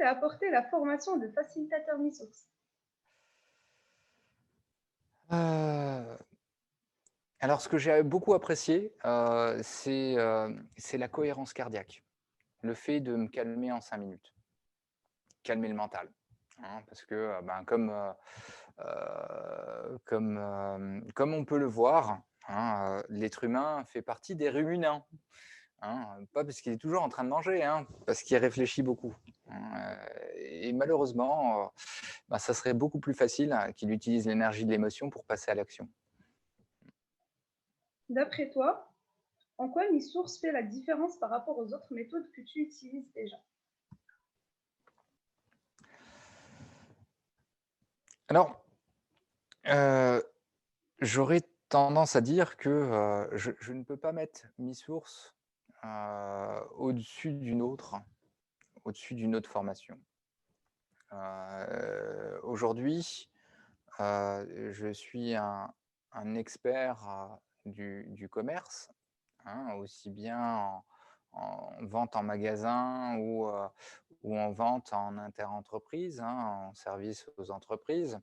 t'a apporté la formation de facilitateur mi-source? Heu, alors ce que j'ai beaucoup apprécié, c'est la cohérence cardiaque. Le fait de me calmer en 5 minutes, calmer le mental, hein, parce que, ben, comme on peut le voir, hein, l'être humain fait partie des ruminants, hein, pas parce qu'il est toujours en train de manger, hein, parce qu'il réfléchit beaucoup, hein, et malheureusement, bah, ça serait beaucoup plus facile, qu'il utilise l'énergie de l'émotion pour passer à l'action. D'après toi, en quoi mi-source fait la différence par rapport aux autres méthodes que tu utilises déjà? Alors, heu, j'aurais tendance à dire que, je ne peux pas mettre mi-source, au-dessus d'une autre formation. Aujourd'hui, je suis un expert, du commerce, hein, aussi bien en vente en magasin ou en vente en interentreprise, hein, en service aux entreprises.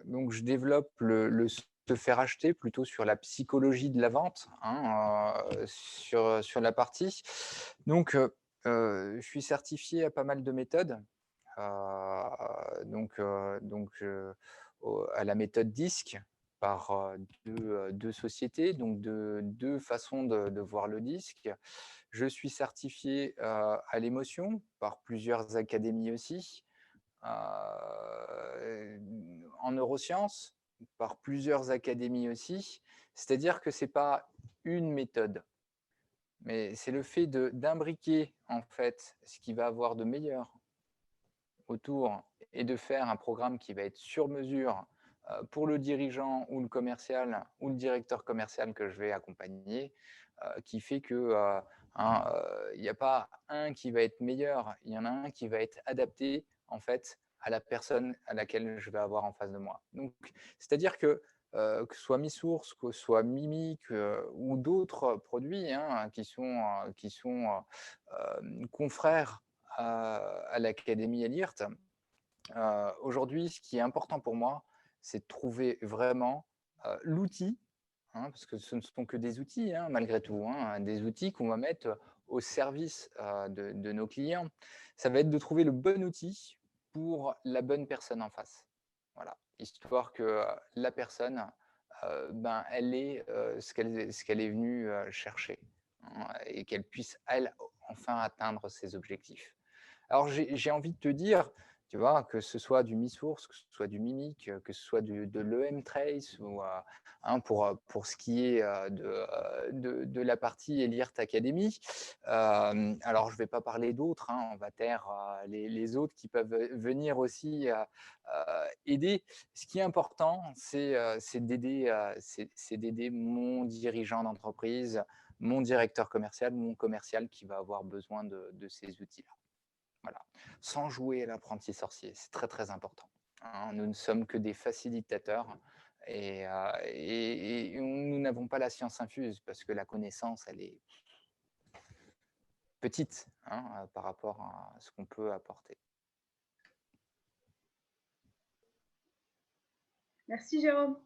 Donc je développe le se faire acheter plutôt sur la psychologie de la vente, hein, sur la partie. Donc je suis certifié à pas mal de méthodes, à la méthode DISC par, 2 sociétés, donc 2 façons de voir le disque. Je suis certifié, à l'émotion par plusieurs académies aussi, en neurosciences par plusieurs académies aussi. C'est-à-dire que c'est pas une méthode, mais c'est le fait d'imbriquer, en fait, ce qui va avoir de meilleur autour et de faire un programme qui va être sur mesure, pour le dirigeant ou le commercial ou le directeur commercial que je vais accompagner, qui fait que, hein, il y a pas un qui va être meilleur, il y en a un qui va être adapté, en fait, à la personne à laquelle je vais avoir en face de moi. Donc c'est-à-dire que ce soit Mi-Source, que ce soit Mimic, ou d'autres produits, hein, qui sont confrères à l'académie Elirt. Aujourd'hui, ce qui est important pour moi, c'est de trouver vraiment, l'outil, hein, parce que ce ne sont que des outils, hein, malgré tout, hein, des outils qu'on va mettre au service, de nos clients. Ça va être de trouver le bon outil pour la bonne personne en face. Voilà, histoire que, la personne, ben, elle ait, ce qu'elle est venue, chercher, hein, et qu'elle puisse, elle, enfin atteindre ses objectifs. Alors j'ai envie de te dire, tu vois, que ce soit du Mi-Source, que ce soit du Mimic, que ce soit de l'EM-Trace ou, hein, pour ce qui est, de la partie Elirt Academy. Alors je ne vais pas parler d'autres, hein, on va taire, les autres qui peuvent, venir aussi, aider. Ce qui est important, c'est d'aider mon dirigeant d'entreprise, mon directeur commercial, mon commercial qui va avoir besoin de ces outils-là. Voilà, sans jouer à l'apprenti sorcier, c'est très, très important, hein. Nous ne sommes que des facilitateurs et nous n'avons pas la science infuse parce que la connaissance, elle est petite, hein, par rapport à ce qu'on peut apporter. Merci Jérôme.